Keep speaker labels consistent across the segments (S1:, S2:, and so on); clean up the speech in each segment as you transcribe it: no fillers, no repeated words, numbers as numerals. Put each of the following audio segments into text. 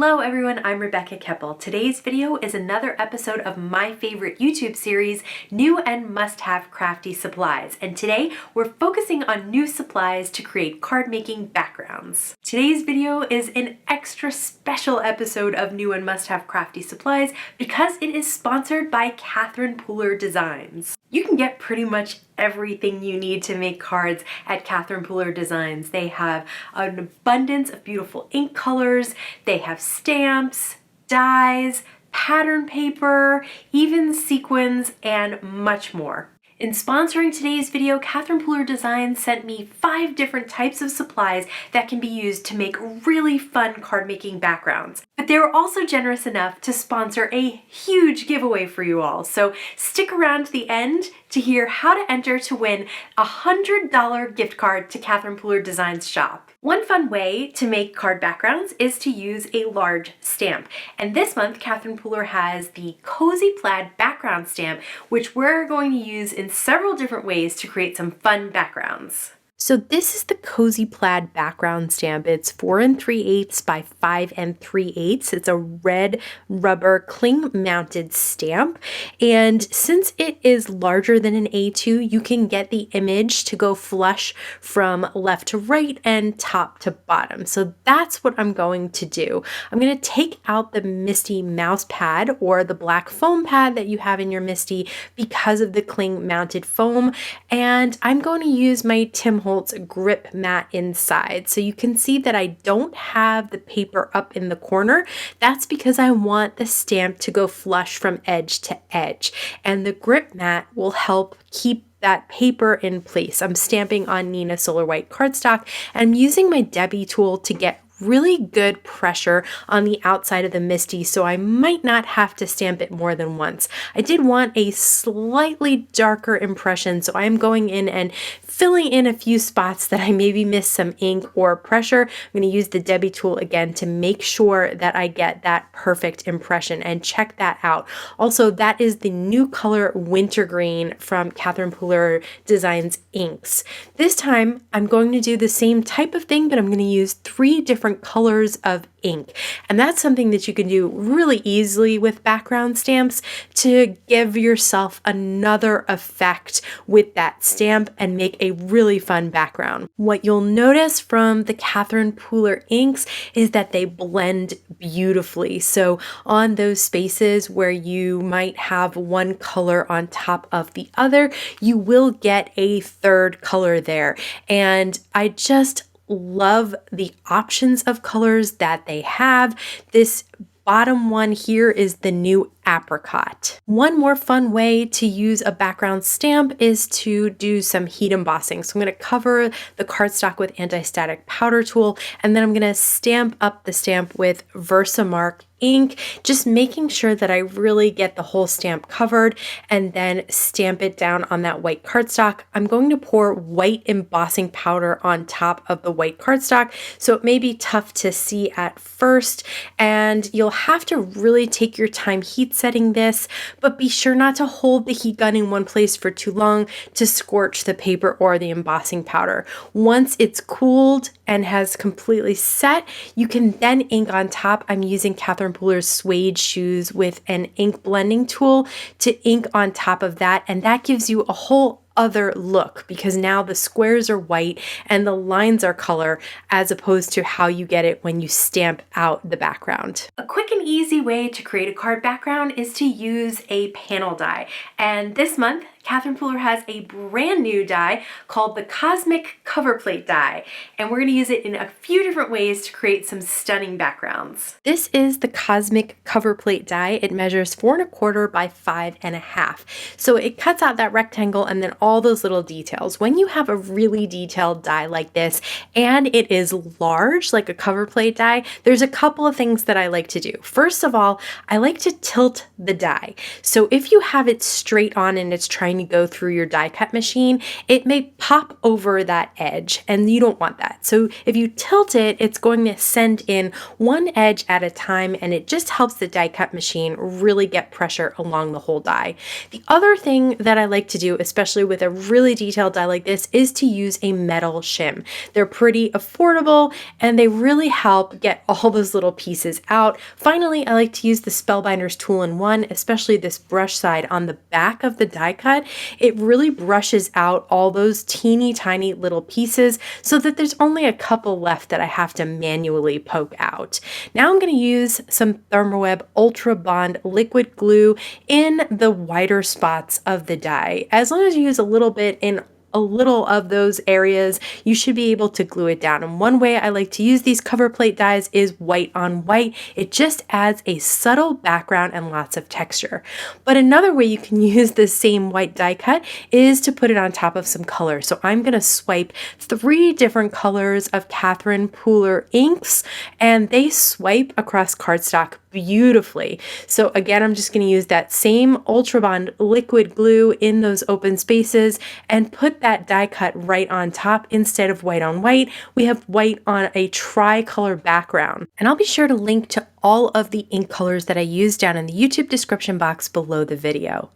S1: Hello everyone, I'm Rebecca Keppel. Today's video is another episode of my favorite YouTube series, New and Must-Have Crafty Supplies. And today we're focusing on new supplies to create card making backgrounds. Today's video is an extra special episode of New and Must-Have Crafty Supplies because it is sponsored by Catherine Pooler Designs. You can get pretty much everything you need to make cards at Catherine Pooler Designs. They have an abundance of beautiful ink colors, they have stamps, dies, pattern paper, even sequins, and much more. In sponsoring today's video, Catherine Pooler Designs sent me 5 different types of supplies that can be used to make really fun card making backgrounds. But they were also generous enough to sponsor a huge giveaway for you all. So stick around to the end to hear how to enter to win a $100 gift card to Catherine Pooler Designs shop. One fun way to make card backgrounds is to use a large stamp. And this month, Catherine Pooler has the Cozy Plaid background stamp, which we're going to use in several different ways to create some fun backgrounds. So this is the Cozy Plaid background stamp. It's 4 3/8 by 5 3/8. It's a red rubber cling mounted stamp. And since it is larger than an A2, you can get the image to go flush from left to right and top to bottom. So that's what I'm going to do. I'm going to take out the Misty mouse pad or the black foam pad that you have in your Misty because of the cling mounted foam. And I'm going to use my Tim Holtz grip mat inside. So you can see that I don't have the paper up in the corner. That's because I want the stamp to go flush from edge to edge. And the grip mat will help keep that paper in place. I'm stamping on Nina Solar White cardstock and I'm using my Debby tool to get really good pressure on the outside of the Misty, so I might not have to stamp it more than once. I did want a slightly darker impression, so I'm going in and filling in a few spots that I maybe missed some ink or pressure. I'm going to use the Debby tool again to make sure that I get that perfect impression, and check that out. Also, that is the new color Wintergreen from Catherine Pooler Designs inks. This time I'm going to do the same type of thing, but I'm going to use 3 different colors of ink. And that's something that you can do really easily with background stamps to give yourself another effect with that stamp and make a really fun background. What you'll notice from the Catherine Pooler inks is that they blend beautifully. So on those spaces where you might have one color on top of the other, you will get a third color there. And I just love the options of colors that they have. This bottom one here is the new apricot. One more fun way to use a background stamp is to do some heat embossing. So I'm going to cover the cardstock with anti-static powder tool, and then I'm going to stamp up the stamp with Versamark ink, just making sure that I really get the whole stamp covered, and then stamp it down on that white cardstock. I'm going to pour white embossing powder on top of the white cardstock, so it may be tough to see at first, and you'll have to really take your time heat setting this, but be sure not to hold the heat gun in one place for too long to scorch the paper or the embossing powder. Once it's cooled and has completely set, you can then ink on top. I'm using Catherine Pooler's suede shoes with an ink blending tool to ink on top of that, and that gives you a whole other look because now the squares are white and the lines are color, as opposed to how you get it when you stamp out the background. A quick and easy way to create a card background is to use a panel die. And this month, Catherine Pooler has a brand new die called the Cosmic Cover Plate die, and we're going to use it in a few different ways to create some stunning backgrounds. This is the Cosmic Cover Plate die. It measures 4 1/4 by 5 1/2. So it cuts out that rectangle and then all those little details. When you have a really detailed die like this and it is large, like a cover plate die, there's a couple of things that I like to do. First of all, I like to tilt the die. So if you have it straight on and it's trying trying to go through your die cut machine, it may pop over that edge, and you don't want that. So if you tilt it, it's going to send in one edge at a time, and it just helps the die cut machine really get pressure along the whole die. The other thing that I like to do, especially with a really detailed die like this, is to use a metal shim. They're pretty affordable and they really help get all those little pieces out. Finally, I like to use the Spellbinders tool-in-one, especially this brush side on the back of the die cut. It really brushes out all those teeny tiny little pieces so that there's only a couple left that I have to manually poke out. Now I'm going to use some Thermoweb Ultra Bond liquid glue in the wider spots of the die. As long as you use a little bit in a little of those areas, you should be able to glue it down. And one way I like to use these cover plate dies is white on white. It just adds a subtle background and lots of texture. But another way you can use the same white die cut is to put it on top of some color. So I'm going to swipe 3 different colors of Catherine Pooler inks, and they swipe across cardstock beautifully. So again, I'm just going to use that same Ultra Bond liquid glue in those open spaces and put that die cut right on top. Instead of white on white, we have white on a tricolor background. And I'll be sure to link to all of the ink colors that I use down in the YouTube description box below the video.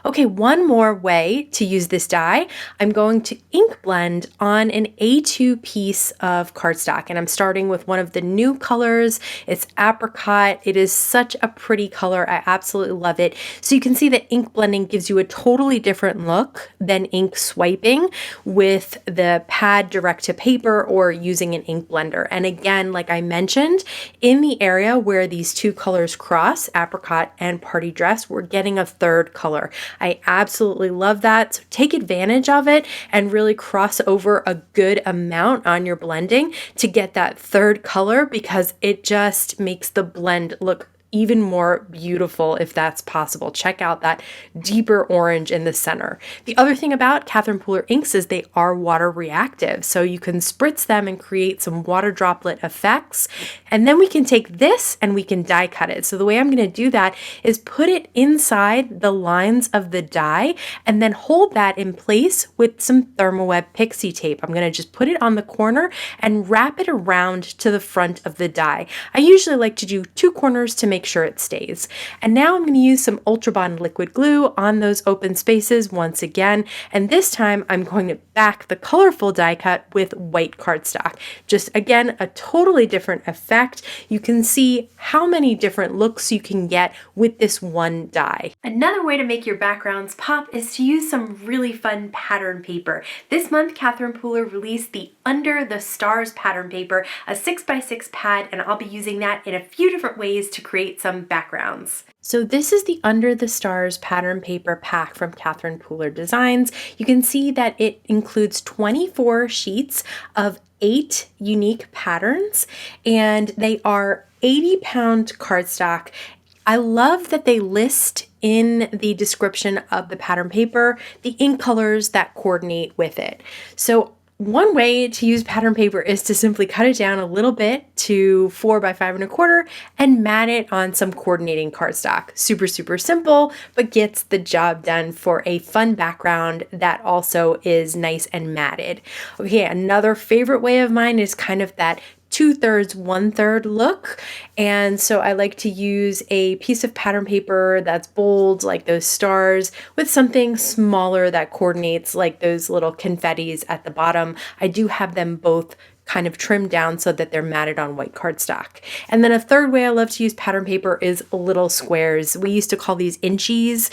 S1: Okay, one more way to use this die, I'm going to ink blend on an A2 piece of cardstock, and I'm starting with one of the new colors. It's apricot. It is such a pretty color. I absolutely love it. So you can see that ink blending gives you a totally different look than ink swiping with the pad direct to paper or using an ink blender. And again, like I mentioned, in the area where these 2 colors cross, apricot and party dress, we're getting a 3rd color. I absolutely love that. So take advantage of it and really cross over a good amount on your blending to get that 3rd color, because it just makes the blend look even more beautiful if that's possible. Check out that deeper orange in the center. The other thing about Catherine Pooler inks is they are water reactive, so you can spritz them and create some water droplet effects. And then we can take this and we can die cut it. So the way I'm going to do that is put it inside the lines of the die and then hold that in place with some Thermoweb pixie tape. I'm going to just put it on the corner and wrap it around to the front of the die. I usually like to do 2 corners to make sure it stays. And now I'm going to use some Ultra Bond liquid glue on those open spaces once again, and this time I'm going to back the colorful die cut with white cardstock. Just again, a totally different effect. You can see how many different looks you can get with this one die. Another way to make your backgrounds pop is to use some really fun pattern paper. This month, Catherine Pooler released the Under the Stars pattern paper, a 6x6 pad, and I'll be using that in a few different ways to create some backgrounds. So this is the Under the Stars pattern paper pack from Catherine Pooler Designs. You can see that it includes 24 sheets of 8 unique patterns, and they are 80-pound cardstock. I love that they list in the description of the pattern paper the ink colors that coordinate with it. So one way to use pattern paper is to simply cut it down a little bit to 4 by 5 1/4 and mat it on some coordinating cardstock. Super, super simple, but gets the job done for a fun background that also is nice and matted. Okay, another favorite way of mine is kind of that 2/3, 1/3 look. And so I like to use a piece of pattern paper that's bold, like those stars, with something smaller that coordinates, like those little confettis at the bottom. I do have them both kind of trimmed down so that they're matted on white cardstock. And then a third way I love to use pattern paper is little squares. We used to call these inchies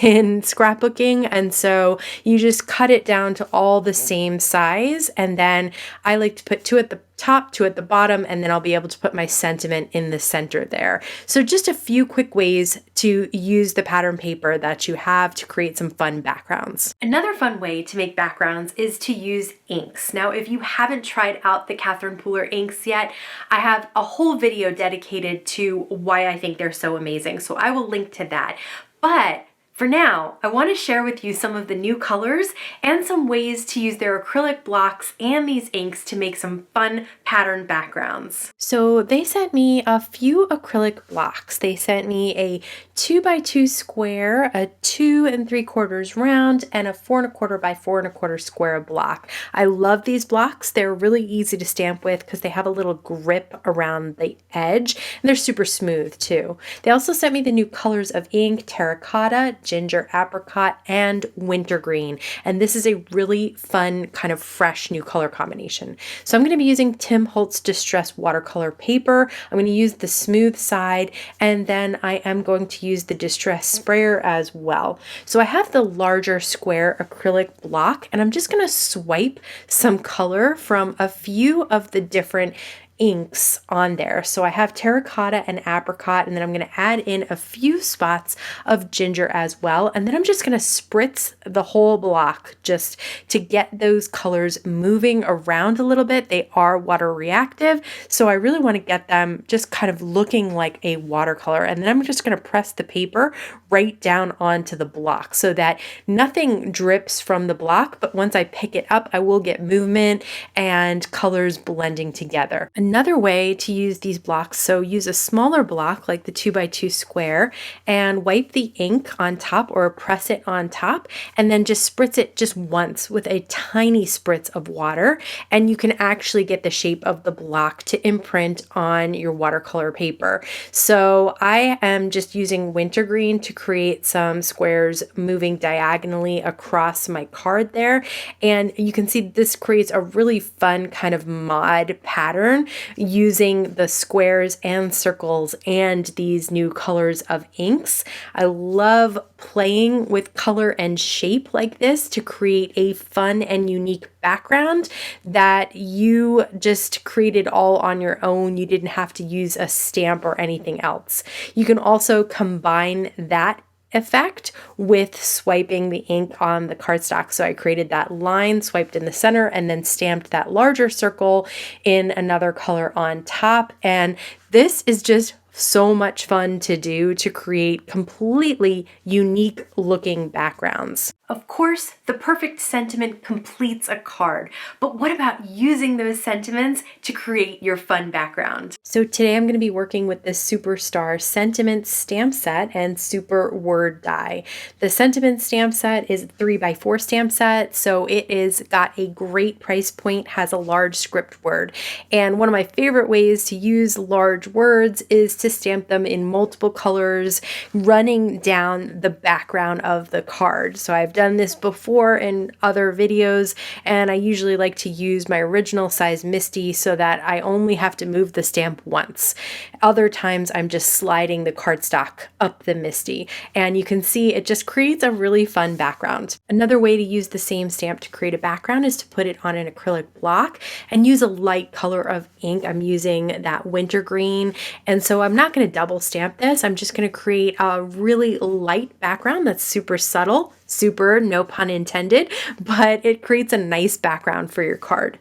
S1: in scrapbooking, and so you just cut it down to all the same size, and then I like to put 2 at the top, 2 at the bottom, and then I'll be able to put my sentiment in the center there. So just a few quick ways to use the pattern paper that you have to create some fun backgrounds. Another fun way to make backgrounds is to use inks. Now, if you haven't tried out the Catherine Pooler inks yet, I have a whole video dedicated to why I think they're so amazing, so I will link to that. But For now, I want to share with you some of the new colors and some ways to use their acrylic blocks and these inks to make some fun pattern backgrounds. So they sent me a few acrylic blocks. They sent me a 2x2 square, a 2 3/4 round, and a 4 1/4 by 4 1/4 square block. I love these blocks. They're really easy to stamp with because they have a little grip around the edge, and they're super smooth too. They also sent me the new colors of ink: terracotta, ginger apricot, and wintergreen. And this is a really fun, kind of fresh new color combination. So I'm going to be using Tim Holtz Distress watercolor paper. I'm going to use the smooth side, and then I am going to use the Distress sprayer as well. So I have the larger square acrylic block, and I'm just going to swipe some color from a few of the different inks on there. So I have terracotta and apricot, and then I'm going to add in a few spots of ginger as well. And then I'm just going to spritz the whole block just to get those colors moving around a little bit. They are water reactive, so I really want to get them just kind of looking like a watercolor. And then I'm just going to press the paper right down onto the block so that nothing drips from the block, but once I pick it up, I will get movement and colors blending together. Another way to use these blocks, so use a smaller block like the 2x2 square and wipe the ink on top or press it on top, and then just spritz it just once with a tiny spritz of water, and you can actually get the shape of the block to imprint on your watercolor paper. So I am just using wintergreen to create some squares moving diagonally across my card there, and you can see this creates a really fun kind of mod pattern using the squares and circles and these new colors of inks. I love playing with color and shape like this to create a fun and unique background that you just created all on your own. You didn't have to use a stamp or anything else. You can also combine that effect with swiping the ink on the cardstock. So I created that line, swiped in the center, and then stamped that larger circle in another color on top. And this is just so much fun to do to create completely unique looking backgrounds. Of course, the perfect sentiment completes a card, but what about using those sentiments to create your fun background? So today I'm going to be working with the Superstar Sentiment stamp set and Super Word die. The Sentiment stamp set is a 3x4 stamp set, so it is got a great price point, has a large script word. And one of my favorite ways to use large words is to stamp them in multiple colors running down the background of the card. So I've done this before in other videos, and I usually like to use my original size Misty so that I only have to move the stamp once. Other times I'm just sliding the cardstock up the Misty, and you can see it just creates a really fun background. Another way to use the same stamp to create a background is to put it on an acrylic block and use a light color of ink. I'm using that wintergreen, and so I'm not going to double stamp this. I'm just going to create a really light background that's super subtle. Super, no pun intended, but it creates a nice background for your card.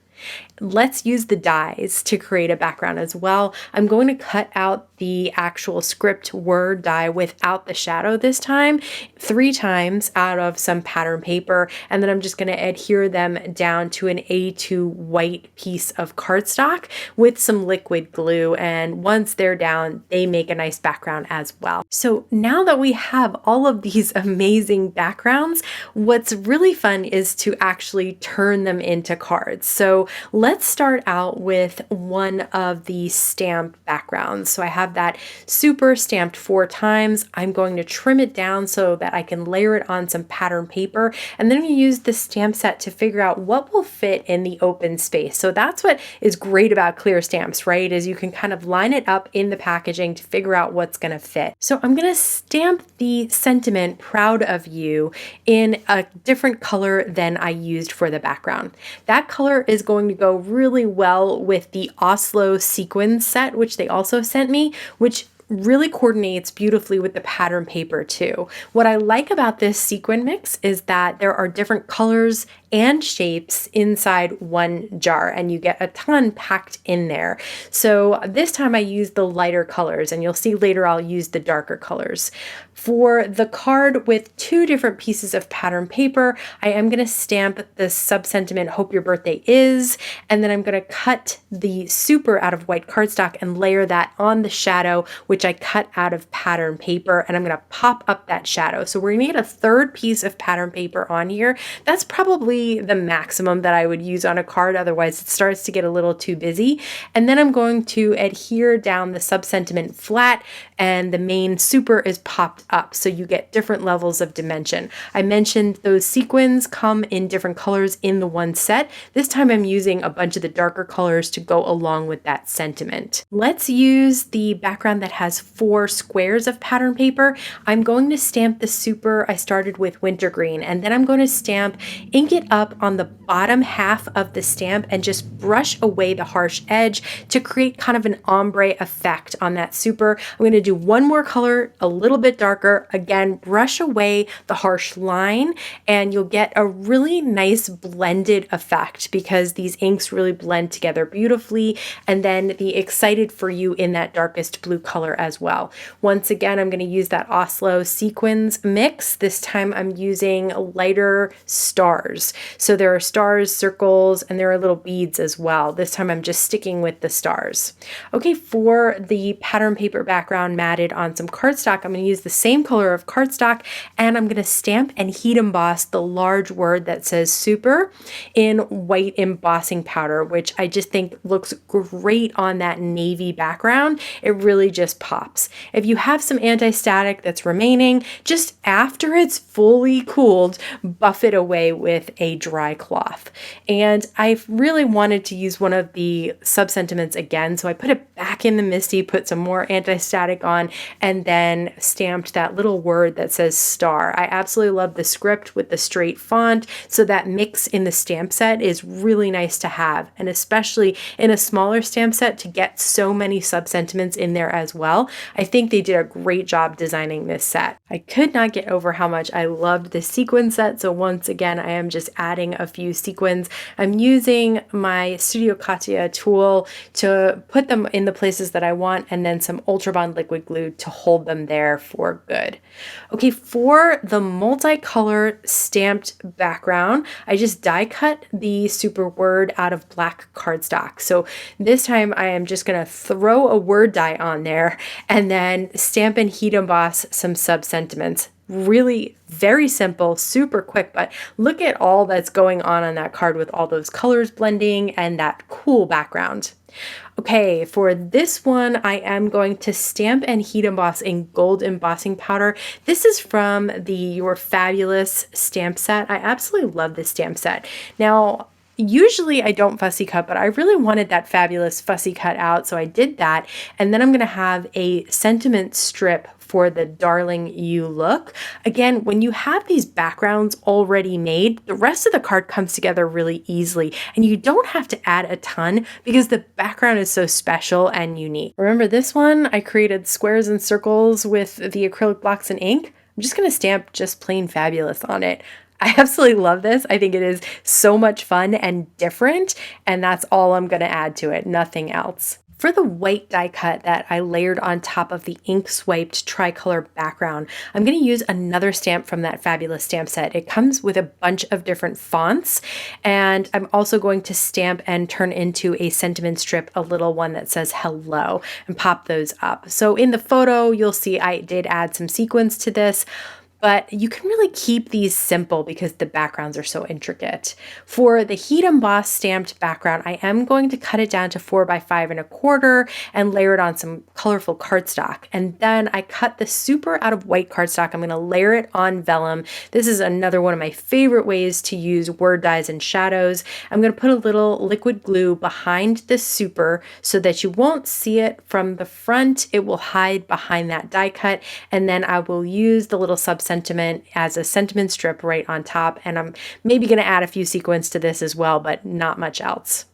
S1: Let's use the dies to create a background as well. I'm going to cut out the actual script word die without the shadow this time 3 times out of some pattern paper, and then I'm just going to adhere them down to an A2 white piece of cardstock with some liquid glue, and once they're down, they make a nice background as well. So now that we have all of these amazing backgrounds, what's really fun is to actually turn them into cards. So let's start out with one of the stamp backgrounds. So I have that super stamped 4 times. I'm going to trim it down so that I can layer it on some pattern paper, and then we use the stamp set to figure out what will fit in the open space. So that's what is great about clear stamps, right? Is you can kind of line it up in the packaging to figure out what's going to fit. So I'm going to stamp the sentiment "Proud of You" in a different color than I used for the background. That color is going to go really well with the Oslo sequins set, which they also sent me, which really coordinates beautifully with the pattern paper too. What I like about this sequin mix is that there are different colors and shapes inside one jar, and you get a ton packed in there. So this time I used the lighter colors, and you'll see later I'll use the darker colors. For the card with 2 different pieces of pattern paper, I am going to stamp the sub-sentiment "Hope Your Birthday Is," and then I'm going to cut the super out of white cardstock and layer that on the shadow, which I cut out of pattern paper, and I'm going to pop up that shadow. So we're going to get a 3rd piece of pattern paper on here. That's probably the maximum that I would use on a card, otherwise it starts to get a little too busy. And then I'm going to adhere down the sub-sentiment flat, and the main super is popped up, so you get different levels of dimension. I mentioned those sequins come in different colors in the one set. This time I'm using a bunch of the darker colors to go along with that sentiment. Let's use the background that has 4 squares of pattern paper. I'm going to stamp the super. I started with wintergreen, and then I'm going to ink it up on the bottom half of the stamp and just brush away the harsh edge to create kind of an ombre effect on that super. I'm going to do one more color, a little bit darker. Again, brush away the harsh line, and you'll get a really nice blended effect because these inks really blend together beautifully. And then the Excited for You in that darkest blue color as well. Once again, I'm going to use that Oslo sequins mix. This time I'm using lighter stars. So there are stars, circles, and there are little beads as well. This time I'm just sticking with the stars. Okay, for the pattern paper background matted on some cardstock, I'm going to use the same color of cardstock, and I'm going to stamp and heat emboss the large word that says super in white embossing powder, which I just think looks great on that navy background. It really just pops. If you have some anti-static that's remaining, just after it's fully cooled, buff it away with a dry cloth. And I really wanted to use one of the sub-sentiments again, so I put it back in the MISTI, put some more anti-static on, and then stamped that little word that says star. I absolutely love the script with the straight font, so that mix in the stamp set is really nice to have, and especially in a smaller stamp set to get so many sub-sentiments in there as well. I think they did a great job designing this set. I could not get over how much I loved this sequin set, so once again I am just adding a few sequins. I'm using my Studio Katia tool to put them in the places that I want, and then some Ultra Bond liquid glue to hold them there for good. Okay, for the multicolor stamped background, I just die cut the super word out of black cardstock. So this time I am just going to throw a word die on there and then stamp and heat emboss some sub-sentiments. Really very simple, super quick, but look at all that's going on that card with all those colors blending and that cool background. Okay, for this one, I am going to stamp and heat emboss in gold embossing powder. This is from the Your Fabulous stamp set. I absolutely love this stamp set. Now, usually I don't fussy cut, but I really wanted that fabulous fussy cut out, so I did that. And then I'm going to have a sentiment strip for the Darling You look. Again, when you have these backgrounds already made, the rest of the card comes together really easily, and you don't have to add a ton because the background is so special and unique. Remember this one? I created squares and circles with the acrylic blocks and ink. I'm just going to stamp just plain fabulous on it. I absolutely love this. I think it is so much fun and different, and that's all I'm going to add to it, nothing else. For the white die cut that I layered on top of the ink swiped tricolor background, I'm going to use another stamp from that fabulous stamp set. It comes with a bunch of different fonts, and I'm also going to stamp and turn into a sentiment strip, a little one that says hello, and pop those up. So in the photo, you'll see I did add some sequins to this, but you can really keep these simple because the backgrounds are so intricate. For the heat emboss stamped background, I am going to cut it down to 4 by 5 1/4 and layer it on some colorful cardstock. And then I cut the super out of white cardstock. I'm going to layer it on vellum. This is another one of my favorite ways to use word dies and shadows. I'm going to put a little liquid glue behind the super so that you won't see it from the front. It will hide behind that die cut. And then I will use the little sentiment as a sentiment strip right on top, and I'm maybe going to add a few sequins to this as well, but not much else.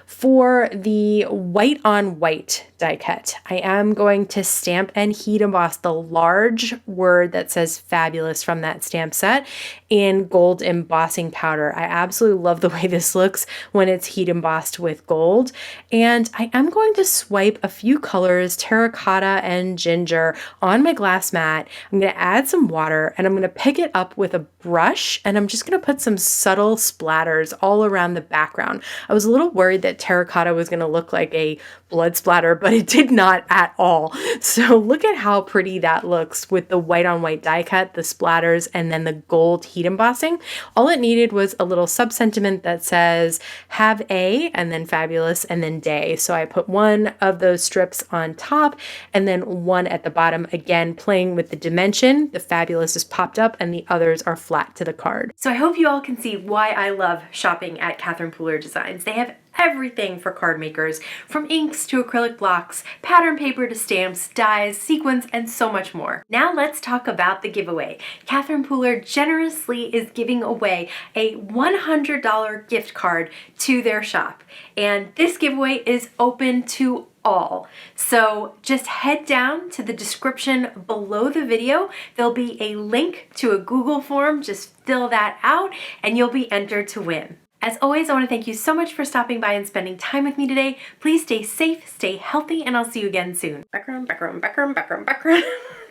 S1: For the white on white die cut, I am going to stamp and heat emboss the large word that says fabulous from that stamp set in gold embossing powder. I absolutely love the way this looks when it's heat embossed with gold. And I am going to swipe a few colors, terracotta and ginger, on my glass mat. I'm going to add some water and I'm going to pick it up with a brush, and I'm just going to put some subtle splatters all around the background. I was a little worried that terracotta was going to look like a blood splatter, but it did not at all. So look at how pretty that looks with the white on white die cut, the splatters, and then the gold heat embossing. All it needed was a little sub-sentiment that says have a, and then fabulous, and then day. So I put one of those strips on top and then one at the bottom, again playing with the dimension. The fabulous is popped up and the others are flat to the card. So I hope you all can see why I love shopping at Catherine Pooler Designs. They have everything for card makers, from inks to acrylic blocks, pattern paper to stamps, dies, sequins, and so much more. Now let's talk about the giveaway. Catherine Pooler generously is giving away a $100 gift card to their shop, and this giveaway is open to all. So just head down to the description below the video. There'll be a link to a Google form. Just fill that out and you'll be entered to win. As always, I want to thank you so much for stopping by and spending time with me today. Please stay safe, stay healthy, and I'll see you again soon. Background, background, background, background, background.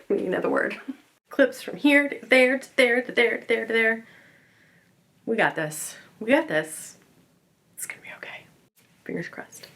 S1: We need another word. Clips from here to there, to there, to there, to there, to there. We got this. We got this. It's gonna be okay. Fingers crossed.